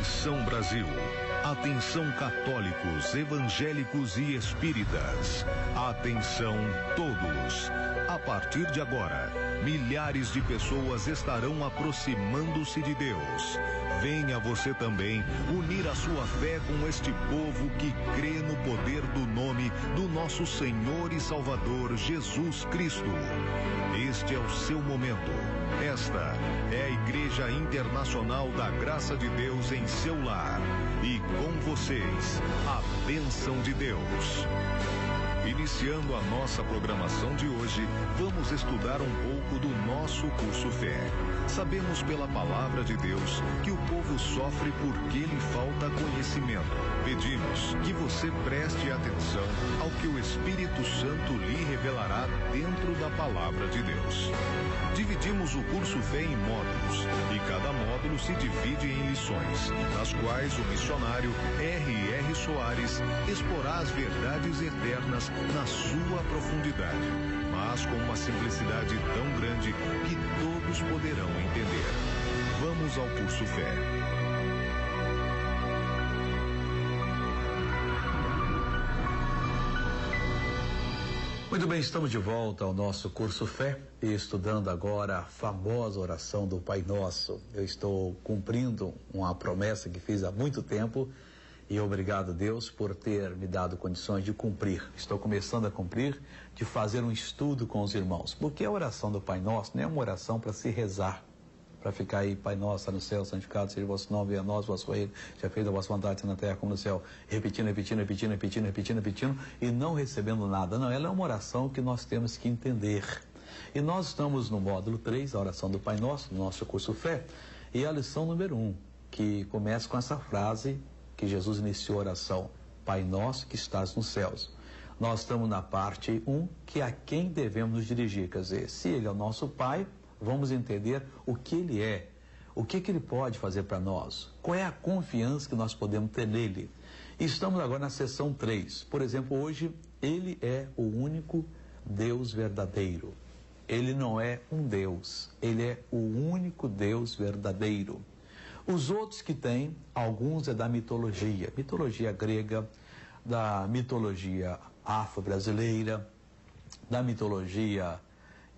Atenção Brasil, atenção católicos, evangélicos e espíritas, atenção todos. A partir de agora, milhares de pessoas estarão aproximando-se de Deus. Venha você também unir a sua fé com este povo que crê no poder do nome do nosso Senhor e Salvador Jesus Cristo. Este é o seu momento. Esta é a Igreja Internacional da Graça de Deus em seu lar. E com vocês, a bênção de Deus. Iniciando a nossa programação de hoje, vamos estudar um pouco do nosso curso Fé. Sabemos pela palavra de Deus que o povo sofre porque lhe falta conhecimento. Pedimos que você preste atenção ao que o Espírito Santo lhe revelará dentro da palavra de Deus. Dividimos o curso Fé em módulos e cada módulo se divide em lições, nas quais o missionário R.R. Soares exporá as verdades eternas na sua profundidade, mas com uma simplicidade tão grande que todos poderão entender. Vamos ao curso Fé. Muito bem, estamos de volta ao nosso curso Fé e estudando agora a famosa oração do Pai Nosso. Eu estou cumprindo uma promessa que fiz há muito tempo e obrigado, Deus, por ter me dado condições de cumprir. Estou começando a cumprir, de fazer um estudo com os irmãos, porque a oração do Pai Nosso não é uma oração para se rezar, para ficar aí, Pai Nosso, está no céu, santificado seja o vosso nome, venha a nós, vosso reino, seja feita a vossa vontade, na terra como no céu, repetindo, e não recebendo nada. Não, ela é uma oração que nós temos que entender. E nós estamos no módulo 3, a oração do Pai Nosso, no nosso curso Fé, e a lição número 1, que começa com essa frase que Jesus iniciou a oração: Pai Nosso que estás nos céus. Nós estamos na parte 1, que é a quem devemos nos dirigir, quer dizer, se Ele é o nosso Pai, vamos entender o que Ele é, o que Ele pode fazer para nós, qual é a confiança que nós podemos ter nele. E estamos agora na seção 3. Por exemplo, hoje, Ele é o único Deus verdadeiro. Ele não é um Deus, Ele é o único Deus verdadeiro. Os outros que tem, alguns é da mitologia grega, da mitologia afro-brasileira, da mitologia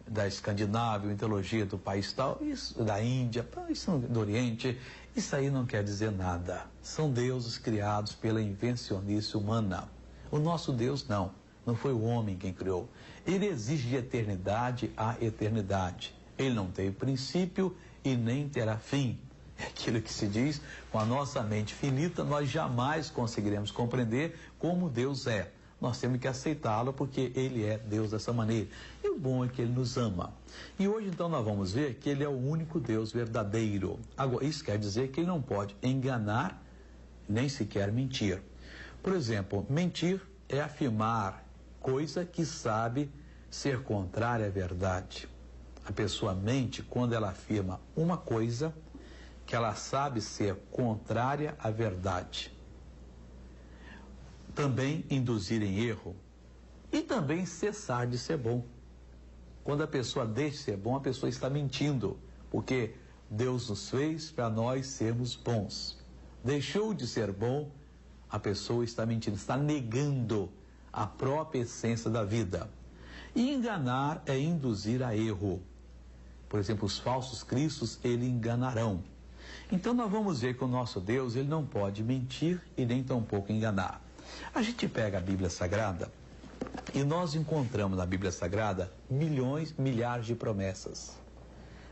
da Escandinávia, mitologia do país tal, isso da Índia, isso do Oriente. Isso aí não quer dizer nada. São deuses criados pela invencionice humana. O nosso Deus não foi o homem quem criou. Ele existe de eternidade a eternidade. Ele não teve princípio e nem terá fim. É aquilo que se diz, com a nossa mente finita, nós jamais conseguiremos compreender como Deus é. Nós temos que aceitá-lo porque Ele é Deus dessa maneira. E o bom é que Ele nos ama. E hoje então nós vamos ver que Ele é o único Deus verdadeiro. Agora, isso quer dizer que Ele não pode enganar, nem sequer mentir. Por exemplo, mentir é afirmar coisa que sabe ser contrária à verdade. A pessoa mente quando ela afirma uma coisa que ela sabe ser contrária à verdade. Também induzir em erro e também cessar de ser bom. Quando a pessoa deixa de ser bom, a pessoa está mentindo, porque Deus nos fez para nós sermos bons. Deixou de ser bom, a pessoa está mentindo, está negando a própria essência da vida. E enganar é induzir a erro. Por exemplo, os falsos cristos, eles enganarão. Então nós vamos ver que o nosso Deus, ele não pode mentir e nem tampouco enganar. A gente pega a Bíblia Sagrada e nós encontramos na Bíblia Sagrada milhares de promessas.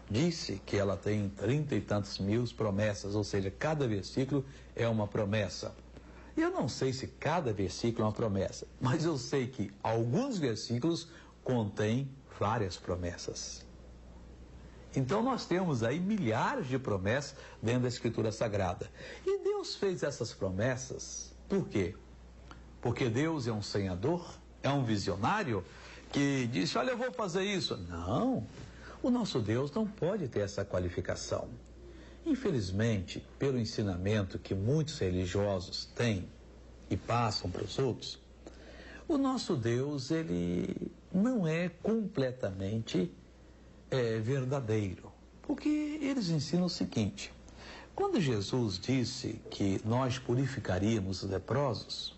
Disse que ela tem 30 e tantos mil promessas, ou seja, cada versículo é uma promessa. Eu não sei se cada versículo é uma promessa, mas eu sei que alguns versículos contêm várias promessas. Então nós temos aí milhares de promessas dentro da Escritura Sagrada. E Deus fez essas promessas por quê? Porque Deus é um sonhador, é um visionário que disse, olha, eu vou fazer isso. Não, o nosso Deus não pode ter essa qualificação. Infelizmente, pelo ensinamento que muitos religiosos têm e passam para os outros, o nosso Deus, ele não é completamente verdadeiro. Porque eles ensinam o seguinte: Quando Jesus disse que nós purificaríamos os leprosos,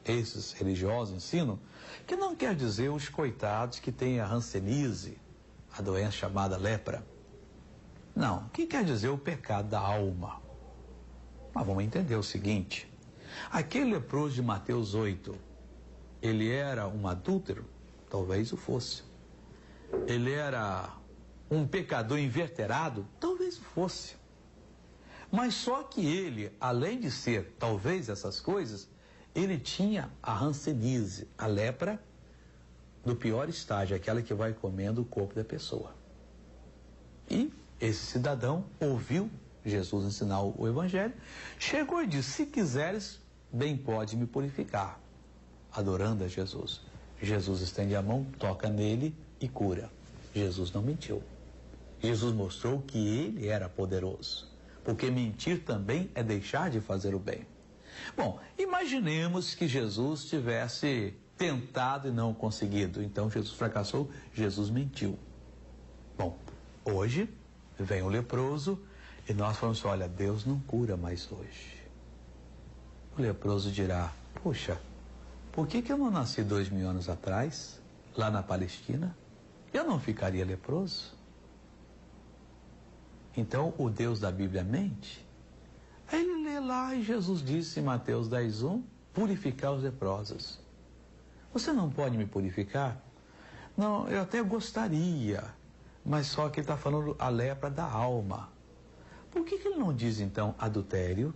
esses religiosos ensinam que não quer dizer os coitados que têm a hanseníase, a doença chamada lepra. Não, o que quer dizer o pecado da alma? Mas vamos entender o seguinte: aquele leproso de Mateus 8, ele era um adúltero? Talvez o fosse. Ele era um pecador inveterado? Talvez o fosse. Mas só que ele, além de ser talvez essas coisas, ele tinha a hanseníase, a lepra do pior estágio, aquela que vai comendo o corpo da pessoa. E esse cidadão ouviu Jesus ensinar o evangelho, chegou e disse: se quiseres, bem pode me purificar, adorando a Jesus. Jesus estende a mão, toca nele e cura. Jesus não mentiu. Jesus mostrou que ele era poderoso, porque mentir também é deixar de fazer o bem. Bom, imaginemos que Jesus tivesse tentado e não conseguido. Então Jesus fracassou, Jesus mentiu. Bom, hoje vem o leproso e nós falamos: olha, Deus não cura mais hoje. O leproso dirá: puxa, por que eu não nasci 2000 anos atrás, lá na Palestina? Eu não ficaria leproso? Então o Deus da Bíblia mente? Aí ele lê lá e Jesus disse em Mateus 10:1, purificar os leprosos. Você não pode me purificar? Não, eu até gostaria, mas só que ele está falando a lepra da alma. Por que ele não diz então adultério?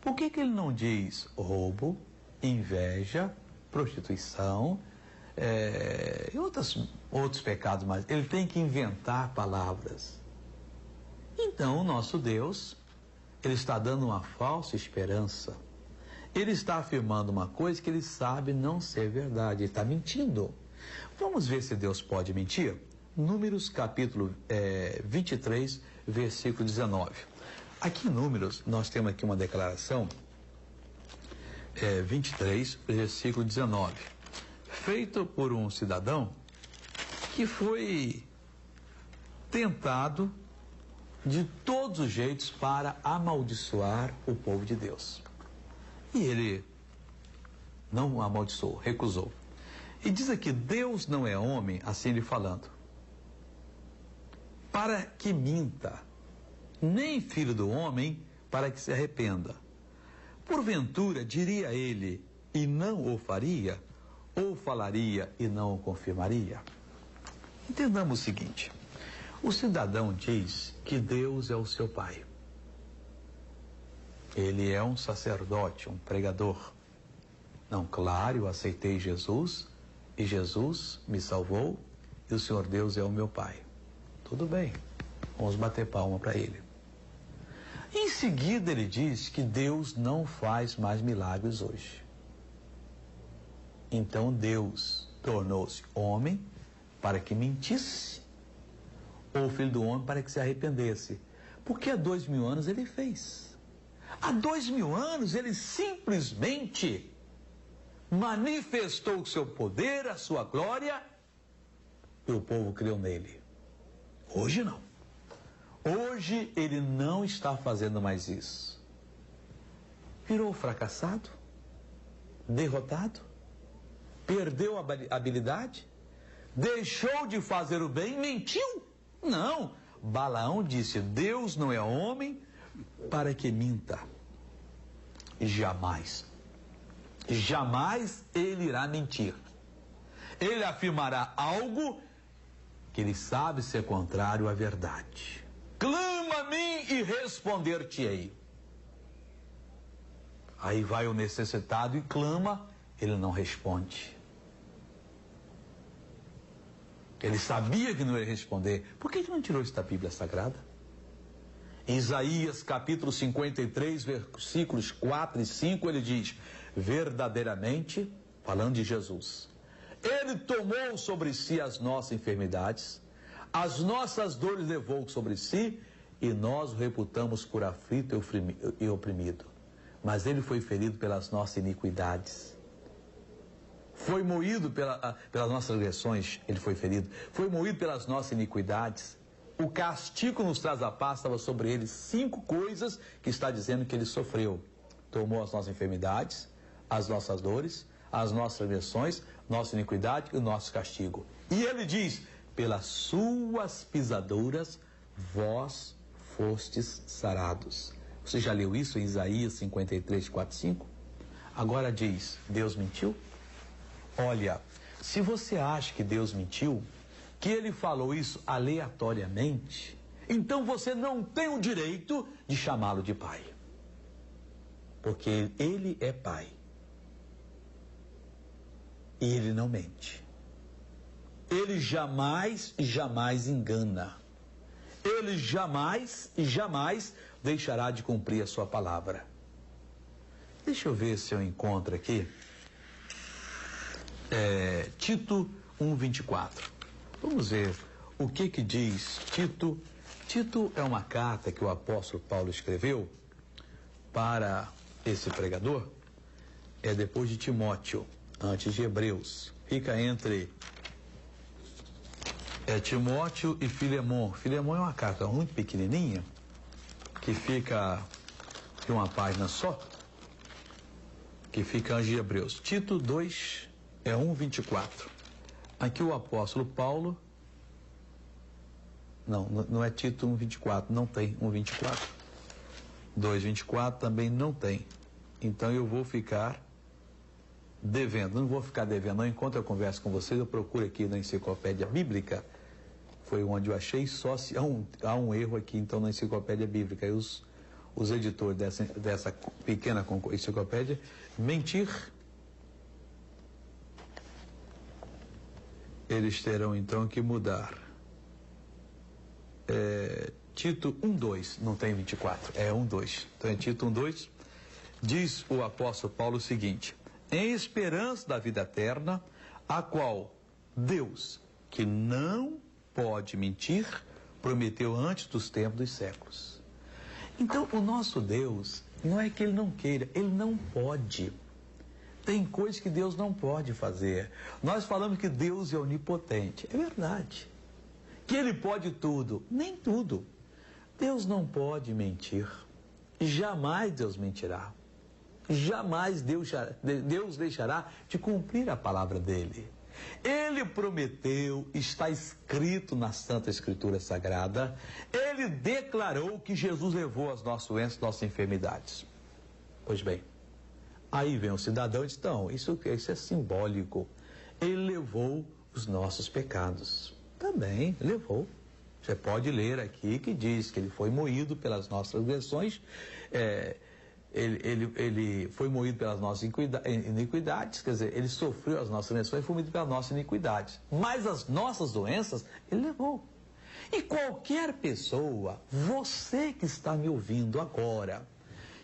Por que ele não diz roubo, inveja, prostituição e outros pecados mais? Ele tem que inventar palavras. Então o nosso Deus, ele está dando uma falsa esperança. Ele está afirmando uma coisa que ele sabe não ser verdade. Ele está mentindo. Vamos ver se Deus pode mentir? Números capítulo 23, versículo 19. Aqui em Números, nós temos aqui uma declaração, 23, versículo 19. Feito por um cidadão que foi tentado de todos os jeitos para amaldiçoar o povo de Deus. E ele não amaldiçoou, recusou. E diz aqui: Deus não é homem, assim ele falando, para que minta, nem filho do homem para que se arrependa. Porventura diria ele e não o faria, ou falaria e não o confirmaria? Entendamos o seguinte: o cidadão diz que Deus é o seu pai. Ele é um sacerdote, um pregador. Não, claro, eu aceitei Jesus e Jesus me salvou e o Senhor Deus é o meu pai. Tudo bem, vamos bater palma para ele. Em seguida ele diz que Deus não faz mais milagres hoje. Então Deus tornou-se homem para que mentisse, ou filho do homem para que se arrependesse. Porque há 2000 anos ele fez. Há 2000 anos ele simplesmente manifestou o seu poder, a sua glória, e o povo creu nele. Hoje não. Hoje ele não está fazendo mais isso. Virou fracassado, derrotado, perdeu a habilidade, deixou de fazer o bem, mentiu. Não, Balaão disse: Deus não é homem para que minta. Jamais, jamais ele irá mentir. Ele afirmará algo que ele sabe ser contrário à verdade. Clama a mim e responder-te-ei. Aí vai o necessitado e clama, ele não responde. Ele sabia que não ia responder. Por que não tirou isso da Bíblia Sagrada? Em Isaías capítulo 53, versículos 4 e 5, ele diz: verdadeiramente, falando de Jesus, ele tomou sobre si as nossas enfermidades, as nossas dores levou sobre si, e nós o reputamos por aflito e oprimido. Mas ele foi ferido pelas nossas iniquidades. Foi moído pelas nossas agressões, ele foi ferido. Foi moído pelas nossas iniquidades, o castigo nos traz a paz, estava sobre ele 5 coisas que está dizendo que ele sofreu. Tomou as nossas enfermidades, as nossas dores, as nossas transgressões, nossa iniquidade e o nosso castigo. E ele diz, pelas suas pisaduras, vós fostes sarados. Você já leu isso em Isaías 53, 4, 5? Agora diz, Deus mentiu? Olha, se você acha que Deus mentiu, que ele falou isso aleatoriamente, então você não tem o direito de chamá-lo de pai. Porque ele é pai. E ele não mente. Ele jamais engana. Ele jamais deixará de cumprir a sua palavra. Deixa eu ver se eu encontro aqui. Tito 1:24. Vamos ver o que diz Tito. Tito é uma carta que o apóstolo Paulo escreveu para esse pregador. É depois de Timóteo, antes de Hebreus. Fica entre Timóteo e Filemon. Filemon é uma carta muito pequenininha, que fica de uma página só, que fica antes de Hebreus. Tito 2 é 1:24. Aqui o apóstolo Paulo, não é Tito 1:24, não tem 1:24. 2:24 também não tem. Então eu vou ficar devendo, não vou ficar devendo, não. Enquanto eu converso com vocês, eu procuro aqui na enciclopédia bíblica, foi onde eu achei, só se há um erro aqui, então, na enciclopédia bíblica. E os editores dessa pequena enciclopédia, mentir, eles terão então que mudar. Tito 1:2, não tem 24, é 1:2. Então é Tito 1:2, diz o apóstolo Paulo o seguinte: em esperança da vida eterna, a qual Deus, que não pode mentir, prometeu antes dos tempos dos séculos. Então, o nosso Deus, não é que ele não queira, ele não pode. Tem coisas que Deus não pode fazer. Nós falamos que Deus é onipotente. É verdade. Que ele pode tudo. Nem tudo. Deus não pode mentir. Jamais Deus mentirá. Jamais Deus deixará de cumprir a palavra dele. Ele prometeu, está escrito na Santa Escritura Sagrada, ele declarou que Jesus levou as nossas doenças, nossas enfermidades. Pois bem, aí vem o cidadão e diz, então, isso é simbólico. Ele levou os nossos pecados. Também levou. Você pode ler aqui que diz que ele foi moído pelas nossas transgressões, ele foi moído pelas nossas iniquidades, quer dizer, ele sofreu as nossas transgressões e foi moído pelas nossas iniquidades. Mas as nossas doenças, ele levou. E qualquer pessoa, você que está me ouvindo agora,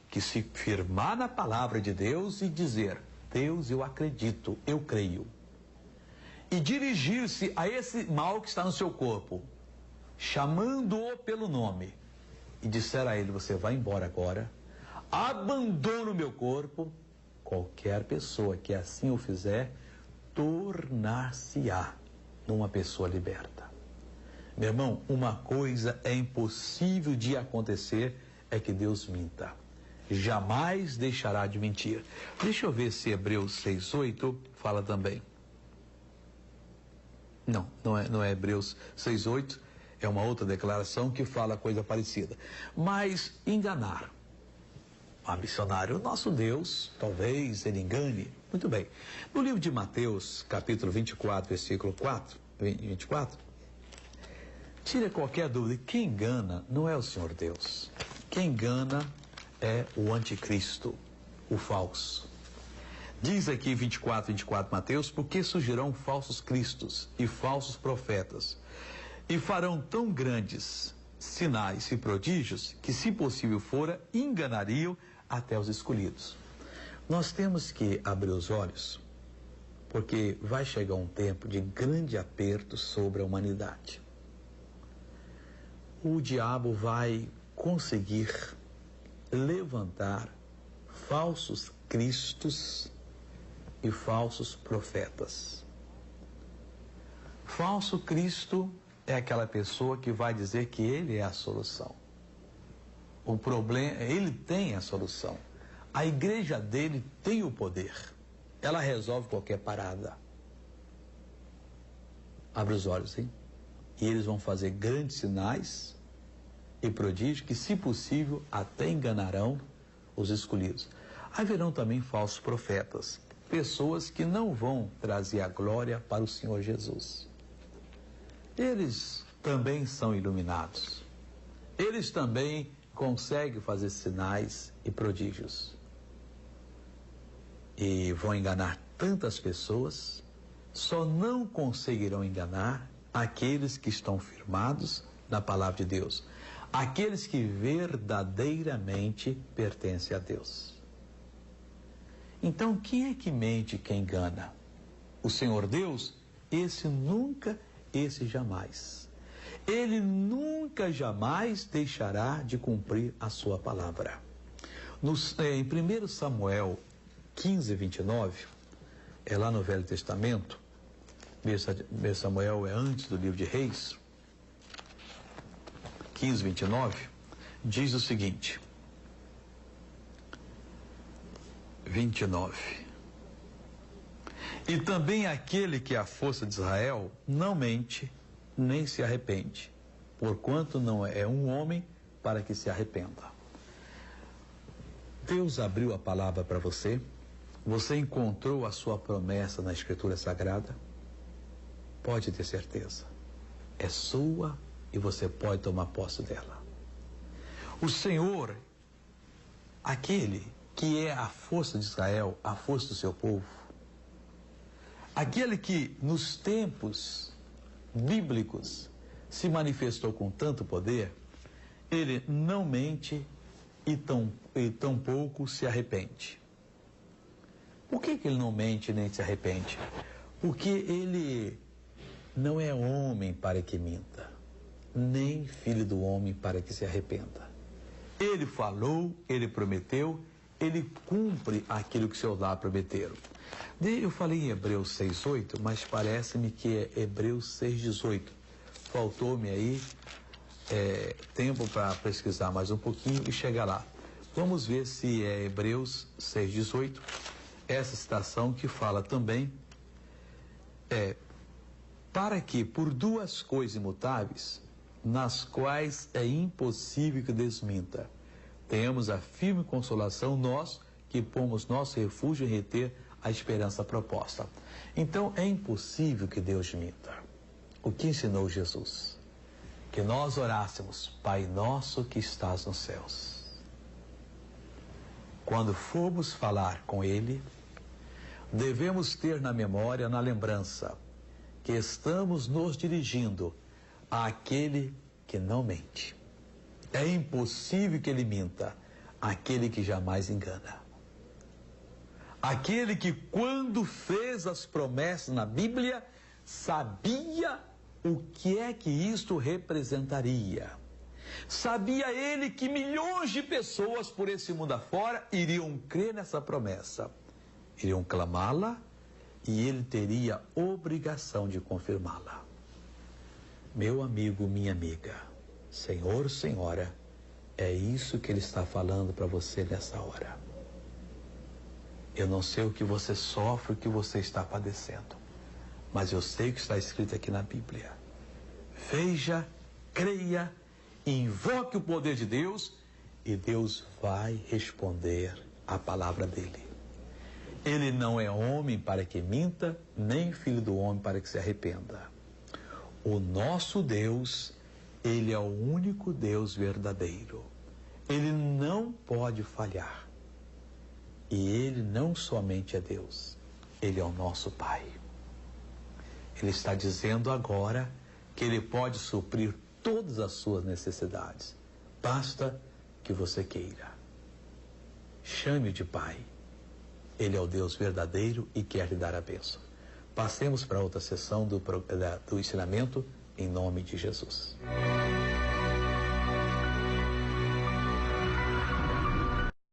que se firmar na palavra de Deus e dizer, Deus, eu acredito, eu creio, e dirigir-se a esse mal que está no seu corpo, chamando-o pelo nome, e disser a ele, você vai embora agora, abandono o meu corpo, qualquer pessoa que assim o fizer, tornar-se-á numa pessoa liberta. Meu irmão, uma coisa é impossível de acontecer, é que Deus minta. Jamais deixará de mentir. Deixa eu ver se Hebreus 6:8 fala também. Não é Hebreus 6:8, é uma outra declaração que fala coisa parecida. Mas enganar. Missionário, o nosso Deus, talvez ele engane. Muito bem. No livro de Mateus, capítulo 24, versículo 24, tira qualquer dúvida, quem engana não é o Senhor Deus. Quem engana é o anticristo, o falso. Diz aqui 24 Mateus, porque surgirão falsos cristos e falsos profetas, e farão tão grandes sinais e prodígios, que se possível fora, enganariam até os escolhidos. Nós temos que abrir os olhos, porque vai chegar um tempo de grande aperto sobre a humanidade. O diabo vai conseguir levantar falsos cristos e falsos profetas. Falso Cristo é aquela pessoa que vai dizer que ele é a solução. O problema, ele tem a solução. A igreja dele tem o poder. Ela resolve qualquer parada. Abre os olhos, hein? E eles vão fazer grandes sinais e prodígios que, se possível, até enganarão os escolhidos. Haverão também falsos profetas, pessoas que não vão trazer a glória para o Senhor Jesus. Eles também são iluminados. Eles também conseguem fazer sinais e prodígios. E vão enganar tantas pessoas, só não conseguirão enganar aqueles que estão firmados na palavra de Deus, aqueles que verdadeiramente pertencem a Deus. Então, quem é que mente, quem engana? O Senhor Deus? Esse nunca, esse jamais. Ele nunca, jamais deixará de cumprir a sua palavra. Em 1 Samuel 15, 29, é lá no Velho Testamento, 1 Samuel é antes do livro de Reis, 15, 29, diz o seguinte, 29. E também aquele que é a força de Israel não mente, nem se arrepende, porquanto não é um homem para que se arrependa. Deus abriu a palavra para você, você encontrou a sua promessa na Escritura Sagrada? Pode ter certeza, é sua e você pode tomar posse dela. O Senhor, aquele que é a força de Israel, a força do seu povo, aquele que nos tempos bíblicos se manifestou com tanto poder, ele não mente e tampouco se arrepende. Por que ele não mente nem se arrepende? Porque ele não é homem para que minta, nem filho do homem para que se arrependa. Ele falou, ele prometeu, ele cumpre aquilo que seus lábios prometeram. Eu falei em Hebreus 6:8, mas parece-me que é Hebreus 6:18. Faltou-me aí tempo para pesquisar mais um pouquinho e chegar lá. Vamos ver se é Hebreus 6:18, essa citação que fala também, para que por duas coisas imutáveis, nas quais é impossível que desminta, tenhamos a firme consolação nós que pomos nosso refúgio em reter a esperança proposta. Então é impossível que Deus minta. O que ensinou Jesus? Que nós orássemos, Pai nosso que estás nos céus. Quando formos falar com Ele, devemos ter na memória, na lembrança, que estamos nos dirigindo àquele que não mente. É impossível que ele minta, aquele que jamais engana. Aquele que, quando fez as promessas na Bíblia, sabia o que é que isto representaria. Sabia ele que milhões de pessoas por esse mundo afora iriam crer nessa promessa, iriam clamá-la e ele teria obrigação de confirmá-la. Meu amigo, minha amiga, Senhor, Senhora, é isso que ele está falando para você nessa hora. Eu não sei o que você sofre, o que você está padecendo, mas eu sei o que está escrito aqui na Bíblia. Veja, creia, invoque o poder de Deus e Deus vai responder a palavra dele. Ele não é homem para que minta, nem filho do homem para que se arrependa. O nosso Deus, ele é o único Deus verdadeiro. Ele não pode falhar. E ele não somente é Deus, ele é o nosso Pai. Ele está dizendo agora que ele pode suprir todas as suas necessidades. Basta que você queira. Chame-o de Pai. Ele é o Deus verdadeiro e quer lhe dar a bênção. Passemos para outra sessão do ensinamento em nome de Jesus.